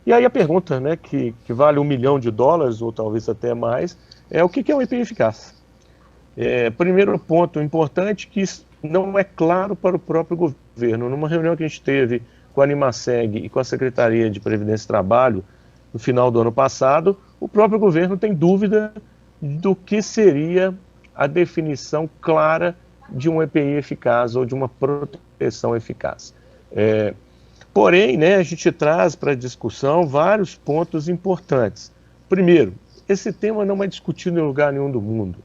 E aí a pergunta, né, que vale US$ 1 milhão, ou talvez até mais, é o que é um EPI eficaz? Primeiro ponto importante, que isso não é claro para o próprio governo. Numa reunião que a gente teve com a Animaseg e com a Secretaria de Previdência e Trabalho, no final do ano passado, o próprio governo tem dúvida do que seria a definição clara de um EPI eficaz ou de uma proteção eficaz. Porém, né, a gente traz para a discussão vários pontos importantes. Primeiro, esse tema não é discutido em lugar nenhum do mundo.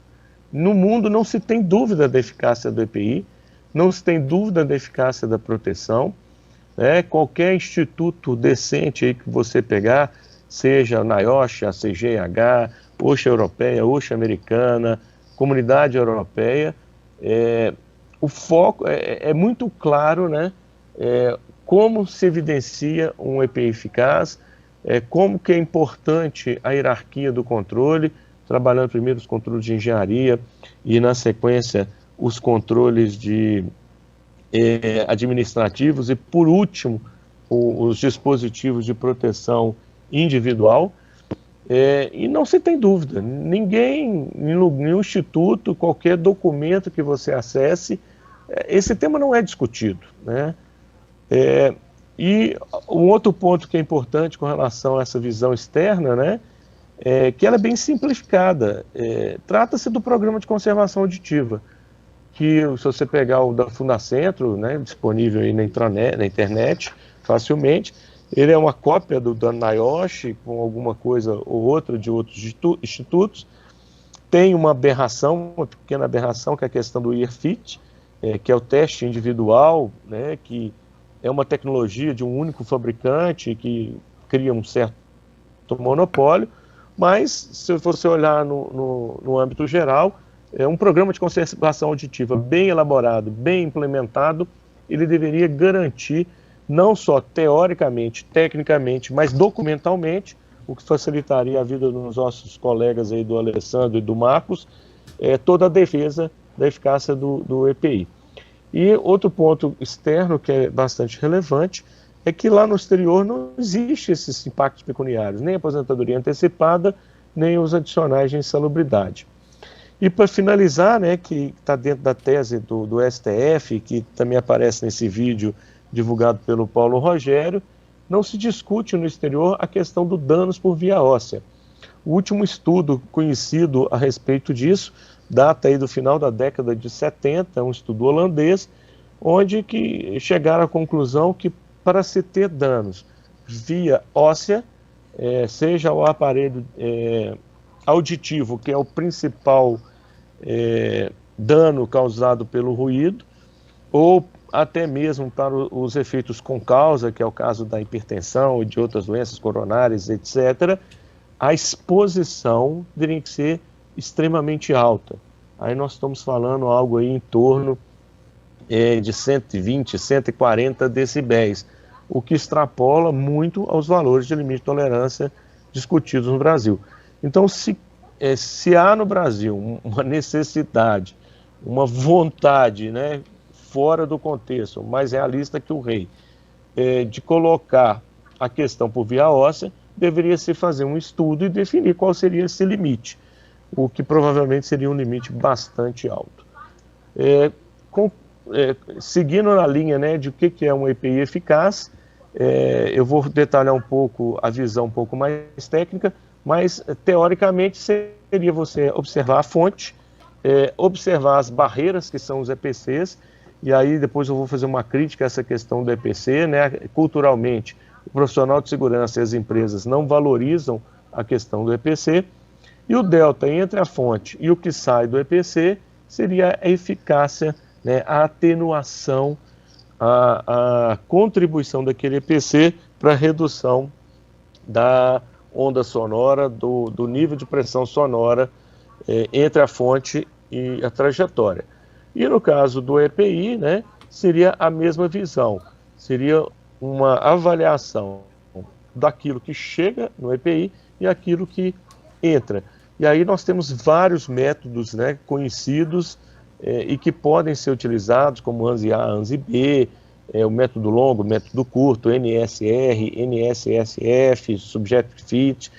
No mundo não se tem dúvida da eficácia do EPI, não se tem dúvida da eficácia da proteção. Qualquer instituto decente aí que você pegar, seja a NIOSH, a CGH, OSHA Europeia, OSHA Americana, Comunidade Europeia, o foco é muito claro, né? Como se evidencia um EPI eficaz, como que é importante a hierarquia do controle, trabalhando primeiro os controles de engenharia e, na sequência, os controles administrativos e, por último, os dispositivos de proteção individual. E não se tem dúvida, nenhum instituto, qualquer documento que você acesse, esse tema não é discutido, né? E um outro ponto que é importante com relação a essa visão externa, né, que ela é bem simplificada. Trata-se do programa de conservação auditiva, que se você pegar o da Fundacentro, né, disponível aí na internet facilmente, ele é uma cópia do da NIOSH, com alguma coisa ou outra de outros institutos. Tem uma aberração, uma pequena aberração, que é a questão do EarFit, que é o teste individual, né, que é uma tecnologia de um único fabricante que cria um certo monopólio, mas se você olhar no âmbito geral, um programa de conservação auditiva bem elaborado, bem implementado, ele deveria garantir, não só teoricamente, tecnicamente, mas documentalmente, o que facilitaria a vida dos nossos colegas aí, do Alessandro e do Marcos, toda a defesa da eficácia do EPI. E outro ponto externo que é bastante relevante é que lá no exterior não existe esses impactos pecuniários, nem a aposentadoria antecipada, nem os adicionais de insalubridade. E para finalizar, né, que está dentro da tese do STF, que também aparece nesse vídeo divulgado pelo Paulo Rogério, não se discute no exterior a questão do danos por via óssea. O último estudo conhecido a respeito disso data aí do final da década de 70, um estudo holandês, onde que chegaram à conclusão que para se ter danos via óssea, seja o aparelho auditivo, que é o principal dano causado pelo ruído, ou até mesmo para os efeitos com causa, que é o caso da hipertensão e de outras doenças coronárias, etc., a exposição teria que ser extremamente alta. Aí nós estamos falando algo aí em torno de 120, 140 decibéis, o que extrapola muito aos valores de limite de tolerância discutidos no Brasil. Então, se há no Brasil uma necessidade, uma vontade, né, fora do contexto, mais realista que o rei, de colocar a questão por via óssea, deveria se fazer um estudo e definir qual seria esse limite, o que provavelmente seria um limite bastante alto. Seguindo na linha, né, de o que é um EPI eficaz, eu vou detalhar um pouco a visão um pouco mais técnica, mas teoricamente seria você observar a fonte, observar as barreiras que são os EPCs, e aí depois eu vou fazer uma crítica a essa questão do EPC, né? Culturalmente, o profissional de segurança e as empresas não valorizam a questão do EPC, e o delta entre a fonte e o que sai do EPC seria a eficácia, né, a atenuação, a contribuição daquele EPC para a redução da onda sonora, do nível de pressão sonora entre a fonte e a trajetória. E no caso do EPI, né, seria a mesma visão, seria uma avaliação daquilo que chega no EPI e aquilo que entra. E aí nós temos vários métodos, né, conhecidos e que podem ser utilizados, como ANSI-A, ANSI-B, o método longo, o método curto, NSR, NSSF, Subject Fit,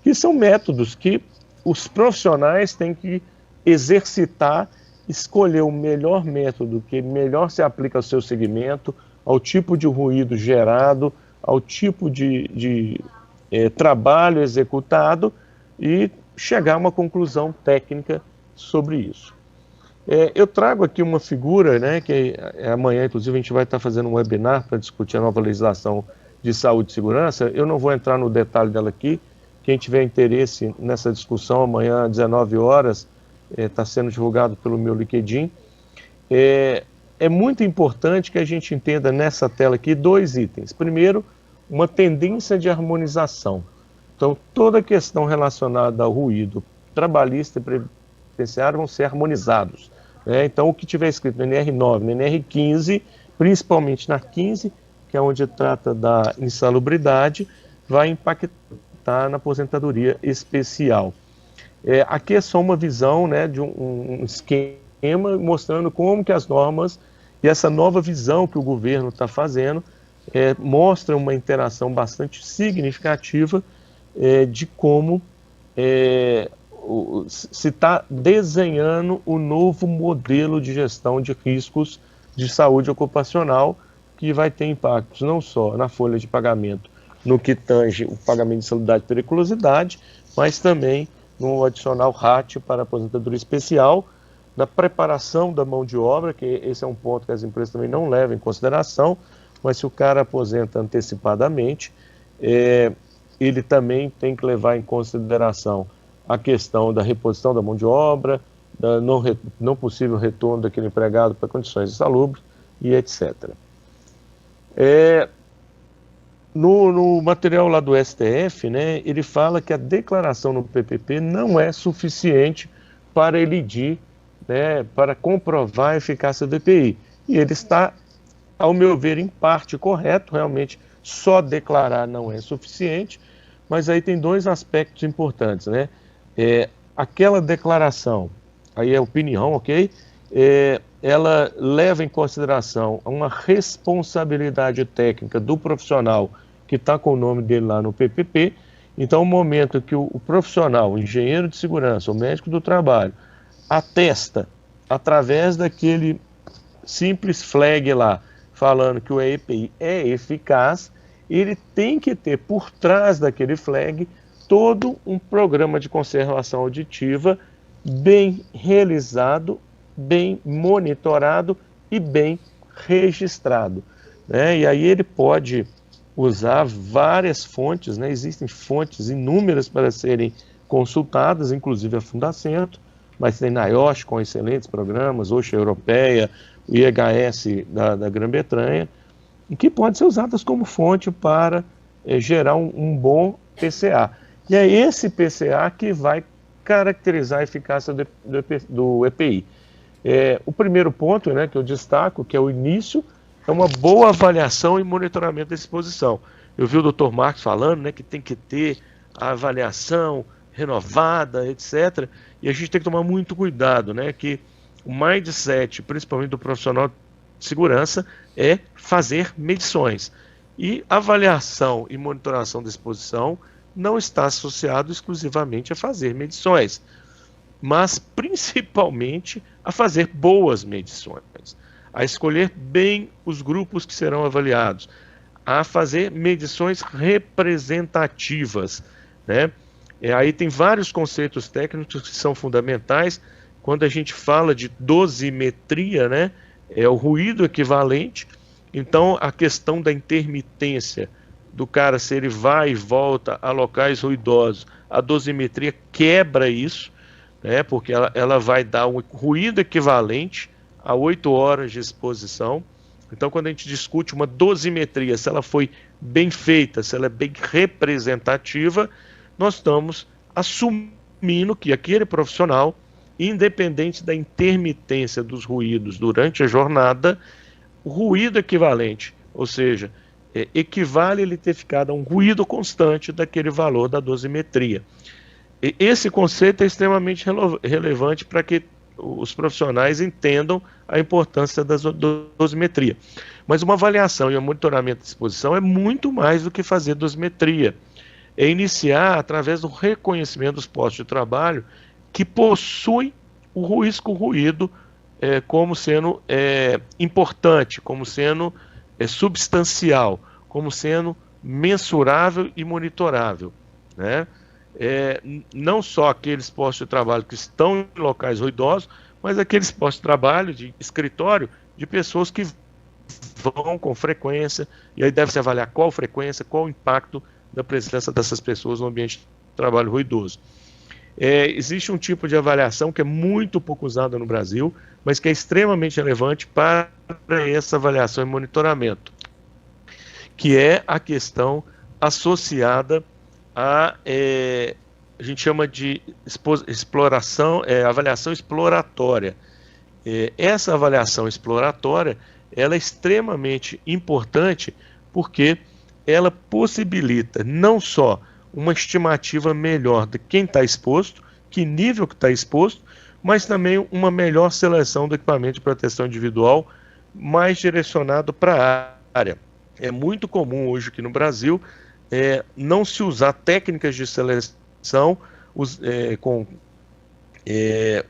que são métodos que os profissionais têm que exercitar, escolher o melhor método que melhor se aplica ao seu segmento, ao tipo de ruído gerado, ao tipo de trabalho executado e chegar a uma conclusão técnica sobre isso. Eu trago aqui uma figura, né, que amanhã, inclusive, a gente vai estar fazendo um webinar para discutir a nova legislação de saúde e segurança. Eu não vou entrar no detalhe dela aqui. Quem tiver interesse nessa discussão, amanhã às 19 horas, está sendo divulgado pelo meu LinkedIn. É muito importante que a gente entenda nessa tela aqui 2 itens. Primeiro, uma tendência de harmonização. Então, toda a questão relacionada ao ruído trabalhista e previdenciário vão ser harmonizados. Então, o que tiver escrito no NR9, no NR15, principalmente na 15, que é onde trata da insalubridade, vai impactar na aposentadoria especial. Aqui é só uma visão, né, de um esquema mostrando como que as normas e essa nova visão que o governo está fazendo mostra uma interação bastante significativa de como se está desenhando o novo modelo de gestão de riscos de saúde ocupacional, que vai ter impactos não só na folha de pagamento, no que tange o pagamento de insalubridade e periculosidade, mas também no adicional RAT para a aposentadoria especial, na preparação da mão de obra, que esse é um ponto que as empresas também não levam em consideração, mas se o cara aposenta antecipadamente, ele também tem que levar em consideração a questão da reposição da mão de obra, da não possível retorno daquele empregado para condições insalubres e etc. No material lá do STF, né, ele fala que a declaração no PPP não é suficiente para elidir, né, para comprovar a eficácia do EPI. E ele está, ao meu ver, em parte correto, realmente só declarar não é suficiente, mas aí tem 2 aspectos importantes, né? Aquela declaração, aí é opinião, ok? Ela leva em consideração uma responsabilidade técnica do profissional que está com o nome dele lá no PPP. Então, o momento que o profissional, o engenheiro de segurança, o médico do trabalho, atesta, através daquele simples flag lá, falando que o EPI é eficaz, ele tem que ter por trás daquele flag todo um programa de conservação auditiva bem realizado, bem monitorado e bem registrado, né? E aí ele pode usar várias fontes, né? Existem fontes inúmeras para serem consultadas, inclusive a Fundacentro, mas tem NIOSH com excelentes programas, OSHA Europeia, o IHS da Grã-Bretanha, e que podem ser usadas como fonte para gerar um bom PCA. E é esse PCA que vai caracterizar a eficácia do EPI. O primeiro ponto, né, que eu destaco, que é o início, é uma boa avaliação e monitoramento da exposição. Eu vi o Dr. Marcos falando, né, que tem que ter a avaliação renovada, etc. E a gente tem que tomar muito cuidado, né, que o mindset, principalmente do profissional de segurança, é fazer medições. E avaliação e monitoração da exposição não está associado exclusivamente a fazer medições, mas principalmente a fazer boas medições, a escolher bem os grupos que serão avaliados, a fazer medições representativas, né? Aí tem vários conceitos técnicos que são fundamentais. Quando a gente fala de dosimetria, né, é o ruído equivalente. Então, a questão da intermitência do cara, se ele vai e volta a locais ruidosos, a dosimetria quebra isso, né, porque ela vai dar um ruído equivalente a 8 horas de exposição. Então, quando a gente discute uma dosimetria, se ela foi bem feita, se ela é bem representativa, nós estamos assumindo que aquele profissional, independente da intermitência dos ruídos durante a jornada, o ruído equivalente, ou seja, equivale ele ter ficado a um ruído constante daquele valor da dosimetria. E esse conceito é extremamente relevante para que os profissionais entendam a importância da dosimetria. Mas uma avaliação e um monitoramento de exposição é muito mais do que fazer dosimetria. É iniciar através do reconhecimento dos postos de trabalho que possuem o risco ruído como sendo importante, como sendo substancial, como sendo mensurável e monitorável, né? Não só aqueles postos de trabalho que estão em locais ruidosos, mas aqueles postos de trabalho, de escritório, de pessoas que vão com frequência, e aí deve-se avaliar qual frequência, qual o impacto da presença dessas pessoas no ambiente de trabalho ruidoso. Existe um tipo de avaliação que é muito pouco usada no Brasil, mas que é extremamente relevante para essa avaliação e monitoramento, que é a questão associada a gente chama de avaliação exploratória. Essa avaliação exploratória ela é extremamente importante porque ela possibilita não só uma estimativa melhor de quem está exposto, que nível que está exposto, mas também uma melhor seleção do equipamento de proteção individual mais direcionado para a área. É muito comum hoje aqui no Brasil não se usar técnicas de seleção com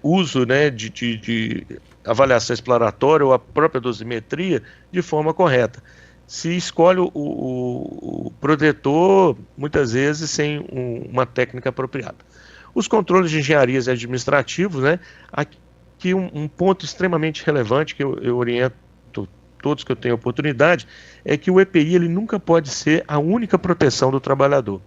uso, né, de avaliação exploratória ou a própria dosimetria de forma correta. Se escolhe o protetor, muitas vezes, sem uma técnica apropriada. Os controles de engenharias administrativos, né, aqui um ponto extremamente relevante que eu oriento todos que eu tenho oportunidade, é que o EPI ele nunca pode ser a única proteção do trabalhador.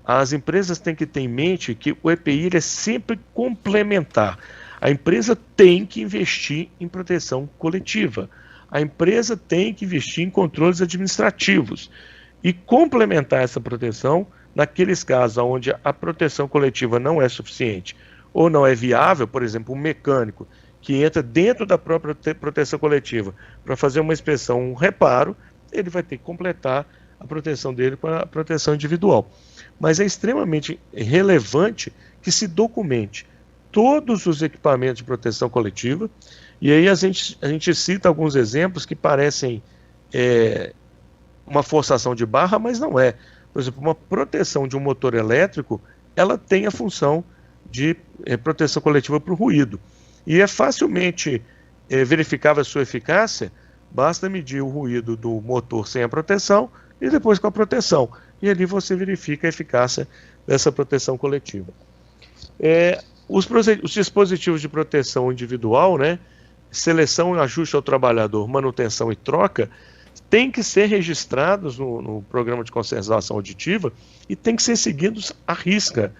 As empresas têm que ter em mente que o EPI ele é sempre complementar. A empresa tem que investir em proteção coletiva. A empresa tem que investir em controles administrativos e complementar essa proteção naqueles casos onde a proteção coletiva não é suficiente ou não é viável, por exemplo, um mecânico que entra dentro da própria proteção coletiva para fazer uma inspeção, um reparo, ele vai ter que completar a proteção dele com a proteção individual. Mas é extremamente relevante que se documente todos os equipamentos de proteção coletiva, e aí a gente cita alguns exemplos que parecem uma forçação de barra, mas não é. Por exemplo, uma proteção de um motor elétrico, ela tem a função de proteção coletiva para o ruído. E é facilmente verificável a sua eficácia, basta medir o ruído do motor sem a proteção e depois com a proteção. E ali você verifica a eficácia dessa proteção coletiva. Os dispositivos de proteção individual, né, seleção e ajuste ao trabalhador, manutenção e troca, têm que ser registrados no programa de conservação auditiva e têm que ser seguidos à risca.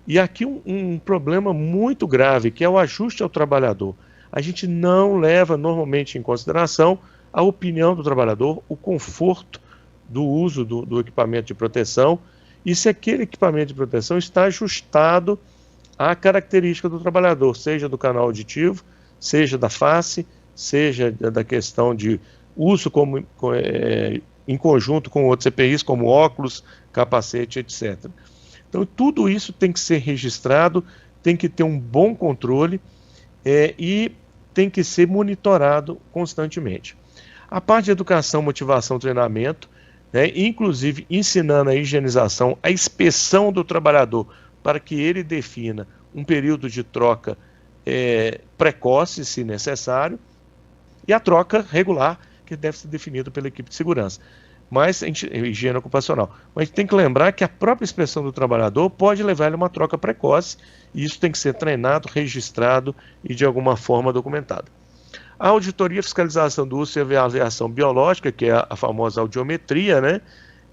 E aqui um problema muito grave, que é o ajuste ao trabalhador. A gente não leva normalmente em consideração a opinião do trabalhador, o conforto do uso do equipamento de proteção, e se aquele equipamento de proteção está ajustado à característica do trabalhador, seja do canal auditivo, seja da face, seja da questão de uso em conjunto com outros EPIs, como óculos, capacete, etc. Então, tudo isso tem que ser registrado, tem que ter um bom controle e tem que ser monitorado constantemente. A parte de educação, motivação, treinamento, né, inclusive ensinando a higienização, a inspeção do trabalhador, para que ele defina um período de troca precoce, se necessário, e a troca regular, que deve ser definida pela equipe de segurança. Mas higiene ocupacional. Mas a gente tem que lembrar que a própria inspeção do trabalhador pode levar ele a uma troca precoce, e isso tem que ser treinado, registrado e de alguma forma documentado. A auditoria, fiscalização do uso e avaliação biológica, que é a famosa audiometria, né,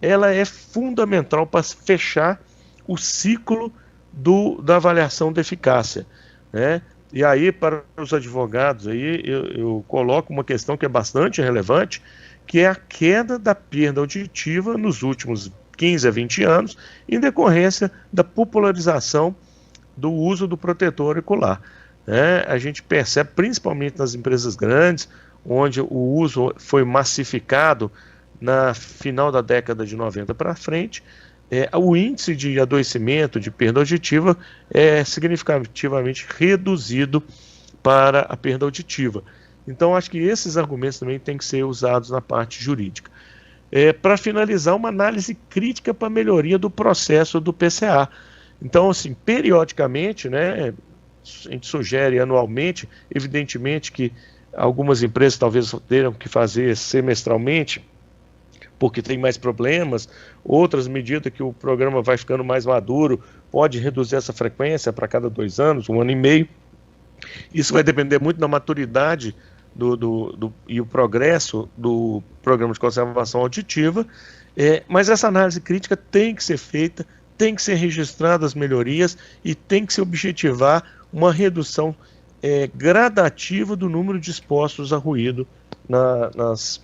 ela é fundamental para fechar o ciclo da avaliação da eficácia, né? E aí, para os advogados, aí, eu coloco uma questão que é bastante relevante, que é a queda da perda auditiva nos últimos 15 a 20 anos, em decorrência da popularização do uso do protetor auricular. A gente percebe, principalmente nas empresas grandes, onde o uso foi massificado na final da década de 90 para frente, o índice de adoecimento, de perda auditiva, é significativamente reduzido para a perda auditiva. Então, acho que esses argumentos também têm que ser usados na parte jurídica. Para finalizar, uma análise crítica para a melhoria do processo do PCA. Então, assim, periodicamente, né, a gente sugere anualmente, evidentemente que algumas empresas talvez tenham que fazer semestralmente, porque tem mais problemas, outras, à medida que o programa vai ficando mais maduro, pode reduzir essa frequência para cada 2 anos, 1 ano e meio. Isso vai depender muito da maturidade e o progresso do programa de conservação auditiva, mas essa análise crítica tem que ser feita, tem que ser registrada as melhorias e tem que se objetivar uma redução gradativa do número de expostos a ruído nas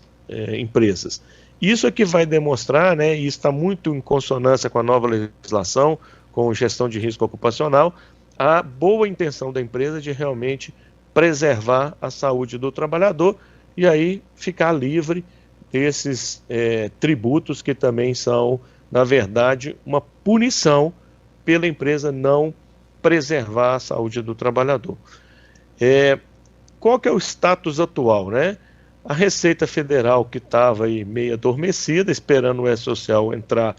empresas. Isso é que vai demonstrar, né, e está muito em consonância com a nova legislação, com gestão de risco ocupacional, a boa intenção da empresa de realmente preservar a saúde do trabalhador e aí ficar livre desses tributos que também são, na verdade, uma punição pela empresa não preservar a saúde do trabalhador. Qual que é o status atual, né? A Receita Federal, que estava aí meio adormecida, esperando o E-Social entrar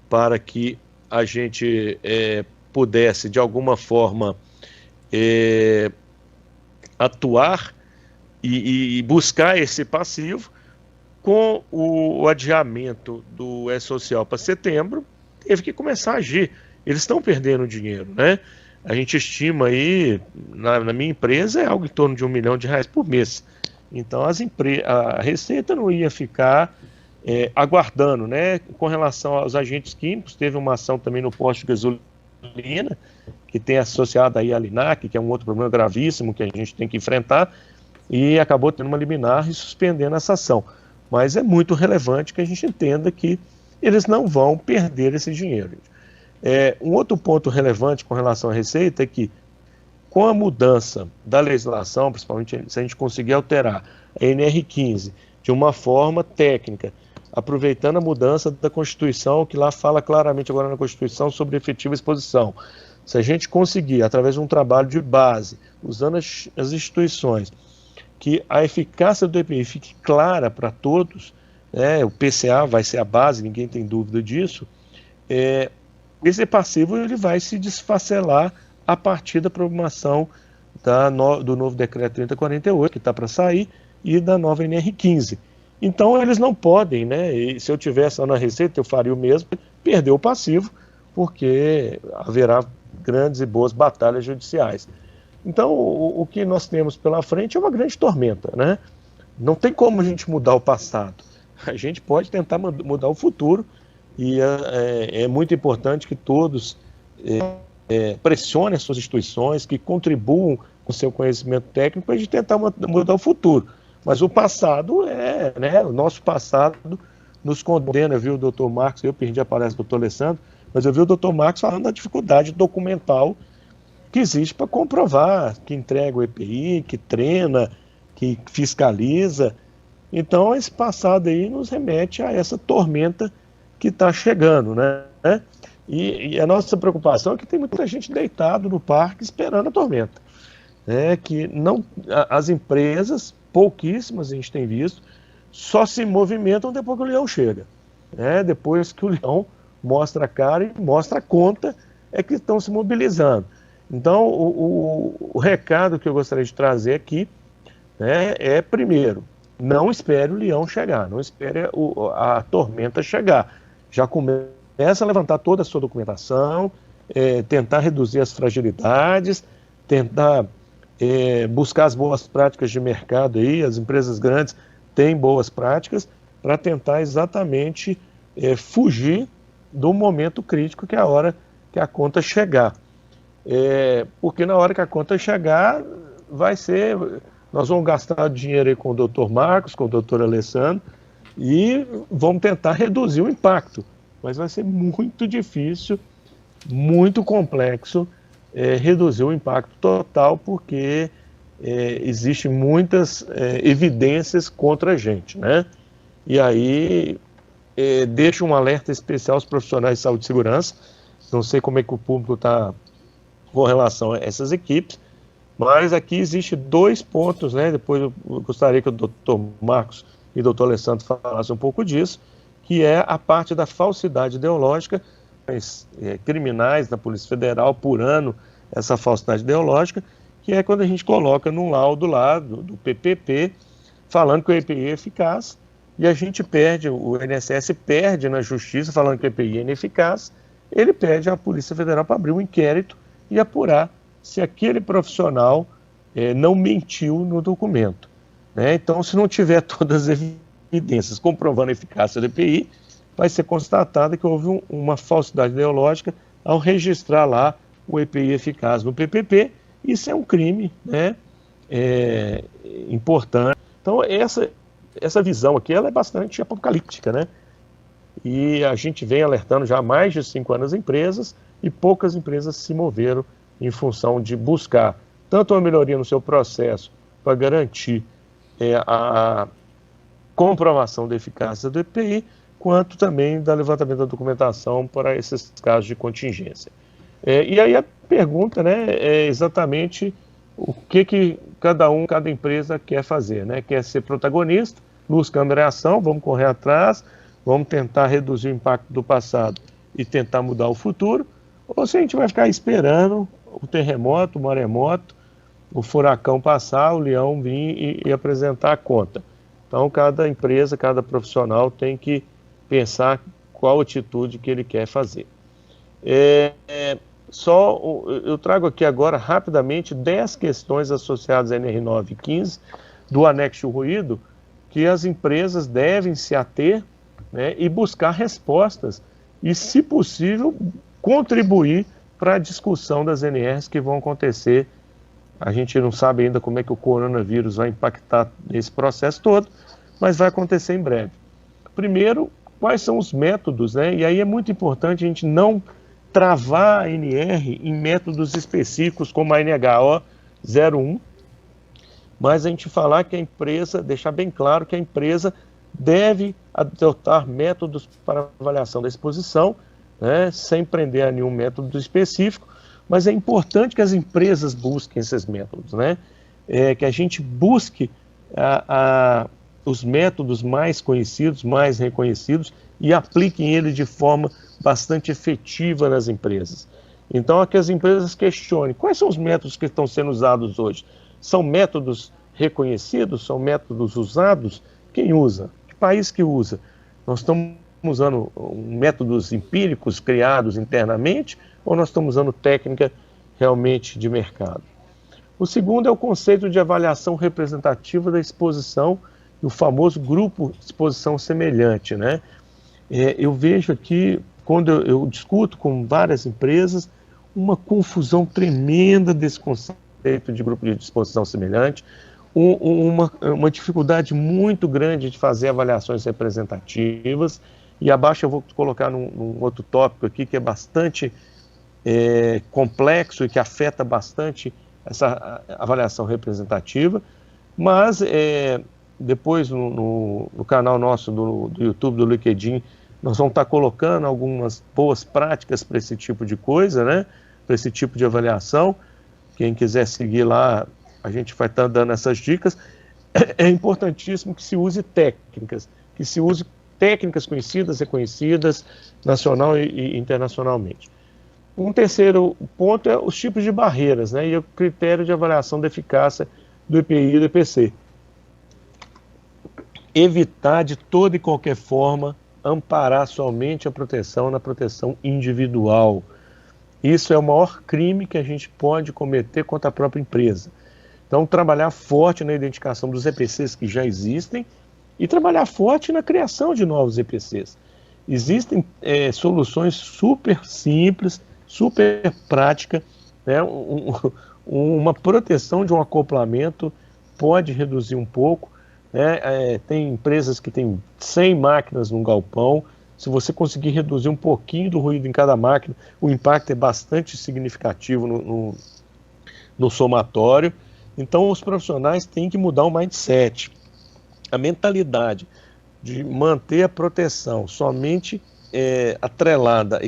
para que a gente pudesse, de alguma forma, atuar e buscar esse passivo. Com o adiamento do E-Social para setembro, teve que começar a agir. Eles estão perdendo dinheiro, né? A gente estima aí, na minha empresa, é algo em torno de R$1 milhão por mês. Então, a Receita não ia ficar aguardando, né? Com relação aos agentes químicos, teve uma ação também no posto de gasolina, que tem associado aí a Linac, que é um outro problema gravíssimo que a gente tem que enfrentar, e acabou tendo uma liminar e suspendendo essa ação. Mas é muito relevante que a gente entenda que eles não vão perder esse dinheiro. Um outro ponto relevante com relação à Receita é que, com a mudança da legislação, principalmente se a gente conseguir alterar a NR15 de uma forma técnica, aproveitando a mudança da Constituição, que lá fala claramente agora na Constituição sobre efetiva exposição, se a gente conseguir, através de um trabalho de base, usando as instituições, que a eficácia do EPI fique clara para todos, né, o PCA vai ser a base, ninguém tem dúvida disso, esse passivo ele vai se desfacelar a partir da programação do novo decreto 3048, que está para sair, e da nova NR15. Então eles não podem, né, e se eu tivesse lá na Receita, eu faria o mesmo, perder o passivo, porque haverá grandes e boas batalhas judiciais. Então, o que nós temos pela frente é uma grande tormenta, né? Não tem como a gente mudar o passado. A gente pode tentar mudar o futuro e é muito importante que todos pressionem as suas instituições, que contribuam com o seu conhecimento técnico para a gente tentar mudar o futuro. Mas o passado né? O nosso passado nos condena, viu, doutor Marcos? Eu perdi a palestra do doutor Alessandro, mas eu vi o doutor Marcos falando da dificuldade documental que existe para comprovar que entrega o EPI, que treina, que fiscaliza. Então, esse passado aí nos remete a essa tormenta que está chegando, né? E a nossa preocupação é que tem muita gente deitado no parque esperando a tormenta. Que não, as empresas, pouquíssimas a gente tem visto, só se movimentam depois que o leão chega. Depois que o leão mostra a cara e mostra a conta, é que estão se mobilizando. Então, o recado que eu gostaria de trazer aqui primeiro, não espere o leão chegar, não espere a tormenta chegar. Já começa a levantar toda a sua documentação, tentar reduzir as fragilidades, tentar buscar as boas práticas de mercado aí, as empresas grandes têm boas práticas, para tentar exatamente fugir do momento crítico, que é a hora que a conta chegar. Porque na hora que a conta chegar, nós vamos gastar dinheiro aí com o doutor Marcos, com o doutor Alessandro, e vamos tentar reduzir o impacto. Mas vai ser muito difícil, muito complexo reduzir o impacto total, porque existem muitas evidências contra a gente, né? E aí deixa um alerta especial aos profissionais de saúde e segurança. Não sei como é que o público está com relação a essas equipes, Mas aqui existe 2 pontos, né? Depois eu gostaria que o doutor Marcos e o doutor Alessandro falassem um pouco disso, que é a parte da falsidade ideológica, criminais da Polícia Federal apurando essa falsidade ideológica, que é quando a gente coloca num laudo lá do PPP, falando que o EPI é eficaz, e a gente perde, o INSS perde na justiça, falando que o EPI é ineficaz, ele pede à Polícia Federal para abrir um inquérito e apurar se aquele profissional não mentiu no documento, né? Então, se não tiver todas as evidências comprovando a eficácia do EPI, vai ser constatada que houve uma falsidade ideológica ao registrar lá o EPI eficaz no PPP. Isso é um crime, né? Importante. Então, essa visão aqui ela é bastante apocalíptica, né? E a gente vem alertando já há mais de 5 anos as empresas, e poucas empresas se moveram em função de buscar tanto uma melhoria no seu processo para garantir a comprovação da eficácia do EPI, quanto também da levantamento da documentação para esses casos de contingência. E aí a pergunta, né, é exatamente o que cada empresa quer fazer, né? Quer ser protagonista, luz, câmera e ação, vamos correr atrás, vamos tentar reduzir o impacto do passado e tentar mudar o futuro, ou se a gente vai ficar esperando o terremoto, o maremoto, o furacão passar, o leão vir e apresentar a conta. Então, cada empresa, cada profissional tem que pensar qual atitude que ele quer fazer. Eu trago aqui agora, rapidamente, 10 questões associadas à NR9 e 15, do anexo ruído, que as empresas devem se ater, né, e buscar respostas, e, se possível, contribuir para a discussão das NRs que vão acontecer. A gente não sabe ainda como é que o coronavírus vai impactar nesse processo todo, mas vai acontecer em breve. Primeiro, quais são os métodos, né? E aí é muito importante a gente não travar a NR em métodos específicos como a NHO 01, mas a gente falar que a empresa, deixar bem claro que a empresa deve adotar métodos para avaliação da exposição, né, sem prender a nenhum método específico, mas é importante que as empresas busquem esses métodos, né? Que a gente busque os métodos mais conhecidos, mais reconhecidos, e apliquem eles de forma bastante efetiva nas empresas. Então, é que as empresas questionem quais são os métodos que estão sendo usados hoje. São métodos reconhecidos? São métodos usados? Quem usa? Que país que usa? Nós estamos usando métodos empíricos criados internamente, ou nós estamos usando técnica realmente de mercado? O segundo é o conceito de avaliação representativa da exposição, o famoso grupo de exposição semelhante, né? Eu vejo aqui, quando eu discuto com várias empresas, uma confusão tremenda desse conceito de grupo de exposição semelhante, uma dificuldade muito grande de fazer avaliações representativas, e abaixo eu vou colocar num outro tópico aqui que é bastante complexo e que afeta bastante essa avaliação representativa, mas depois no canal nosso do YouTube, do LinkedIn, nós vamos estar colocando algumas boas práticas para esse tipo de coisa, né? Para esse tipo de avaliação. Quem quiser seguir lá, a gente vai estar dando essas dicas. É importantíssimo que se use técnicas, conhecidas, reconhecidas, nacional e internacionalmente. Um terceiro ponto é os tipos de barreiras, né, e o critério de avaliação da eficácia do EPI e do EPC. Evitar de toda e qualquer forma amparar somente a proteção na proteção individual. Isso é o maior crime que a gente pode cometer contra a própria empresa. Então, trabalhar forte na identificação dos EPCs que já existem e trabalhar forte na criação de novos EPCs. Existem soluções super simples, super práticas, né? Uma proteção de um acoplamento pode reduzir um pouco, né? Tem empresas que têm 100 máquinas num galpão. Se você conseguir reduzir um pouquinho do ruído em cada máquina, o impacto é bastante significativo no somatório. Então, os profissionais têm que mudar o mindset, a mentalidade de manter a proteção somente atrelada a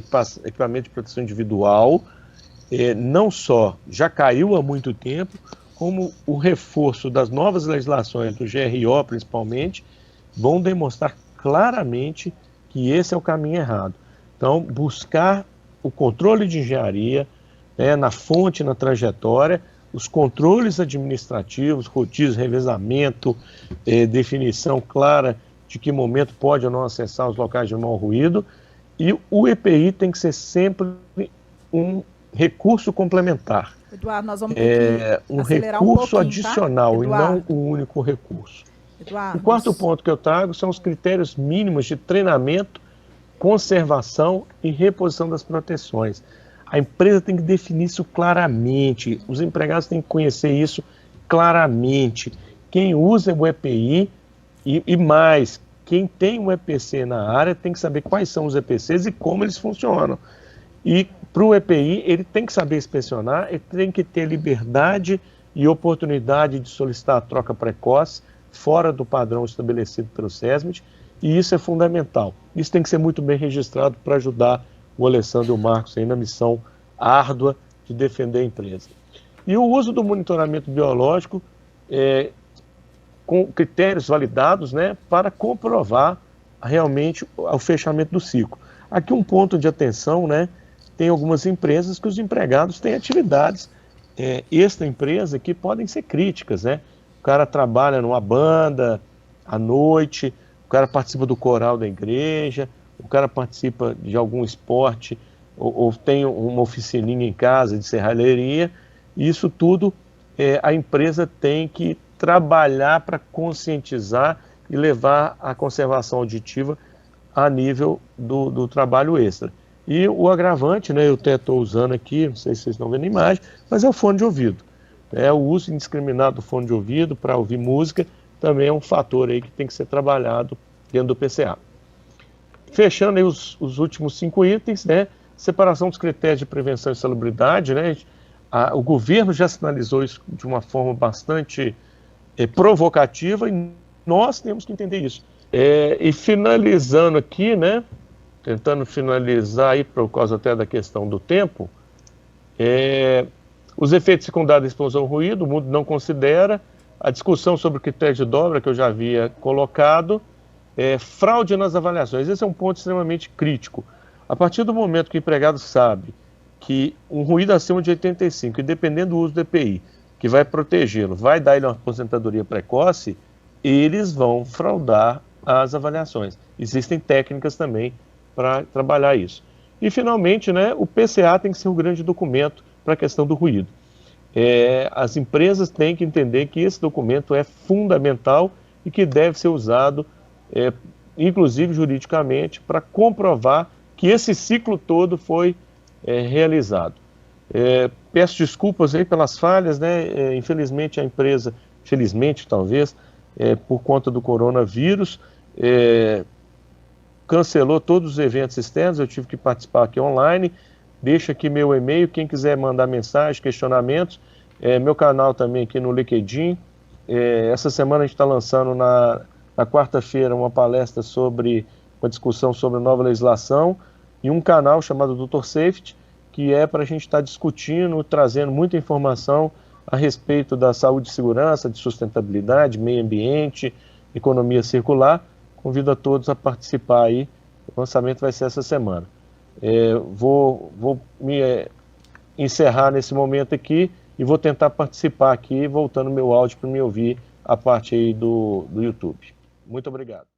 equipamento de proteção individual. Não só já caiu há muito tempo, como o reforço das novas legislações, do GRO principalmente, vão demonstrar claramente que esse é o caminho errado. Então, buscar o controle de engenharia, né, na fonte, na trajetória, os controles administrativos, rodízio, revezamento, definição clara de que momento pode ou não acessar os locais de mau ruído, e o EPI tem que ser sempre um recurso complementar. Eduardo, nós vamos ter que um recurso adicional, tá? E não um único recurso. Eduardo, o quarto ponto que eu trago são os critérios mínimos de treinamento, conservação e reposição das proteções. A empresa tem que definir isso claramente, os empregados têm que conhecer isso claramente. Quem usa o EPI e mais, quem tem um EPC na área tem que saber quais são os EPCs e como eles funcionam. E para o EPI, ele tem que saber inspecionar, ele tem que ter liberdade e oportunidade de solicitar a troca precoce, fora do padrão estabelecido pelo SESMIT, e isso é fundamental. Isso tem que ser muito bem registrado para ajudar o Alessandro e o Marcos aí na missão árdua de defender a empresa. E o uso do monitoramento biológico com critérios validados, né, para comprovar realmente o fechamento do ciclo. Aqui um ponto de atenção, né, tem algumas empresas que os empregados têm atividades extra empresa que podem ser críticas, né? O cara trabalha numa banda à noite, o cara participa do coral da igreja, o cara participa de algum esporte ou tem uma oficininha em casa de serralheria, e isso tudo a empresa tem que trabalhar para conscientizar e levar a conservação auditiva a nível do trabalho extra. E o agravante, né, eu até estou usando aqui, não sei se vocês estão vendo a imagem, mas é o fone de ouvido. O uso indiscriminado do fone de ouvido para ouvir música também é um fator aí que tem que ser trabalhado dentro do PCA. Fechando aí os últimos 5 itens, né, separação dos critérios de prevenção e salubridade, né, o governo já sinalizou isso de uma forma bastante provocativa e nós temos que entender isso. E finalizando aqui, né, tentando finalizar aí por causa até da questão do tempo, os efeitos secundários da explosão ao ruído, o mundo não considera, a discussão sobre o critério de dobra que eu já havia colocado, fraude nas avaliações, esse é um ponto extremamente crítico. A partir do momento que o empregado sabe que um ruído acima de 85, e dependendo do uso do EPI, que vai protegê-lo, vai dar ele uma aposentadoria precoce, eles vão fraudar as avaliações. Existem técnicas também para trabalhar isso. E, finalmente, né, o PCA tem que ser um grande documento para a questão do ruído. As empresas têm que entender que esse documento é fundamental e que deve ser usado, inclusive juridicamente, para comprovar que esse ciclo todo foi realizado. Peço desculpas aí pelas falhas, né? Infelizmente a empresa, felizmente talvez, por conta do coronavírus, cancelou todos os eventos externos, eu tive que participar aqui online. Deixa aqui meu e-mail, quem quiser mandar mensagem, questionamentos, meu canal também aqui no LinkedIn. Essa semana a gente está lançando na quarta-feira uma palestra sobre uma discussão sobre a nova legislação e um canal chamado Dr. Safety, que é para a gente estar discutindo, trazendo muita informação a respeito da saúde e segurança, de sustentabilidade, meio ambiente, economia circular. Convido a todos a participar aí, o lançamento vai ser essa semana. Vou me encerrar nesse momento aqui e vou tentar participar aqui, voltando meu áudio para me ouvir a parte aí do YouTube. Muito obrigado.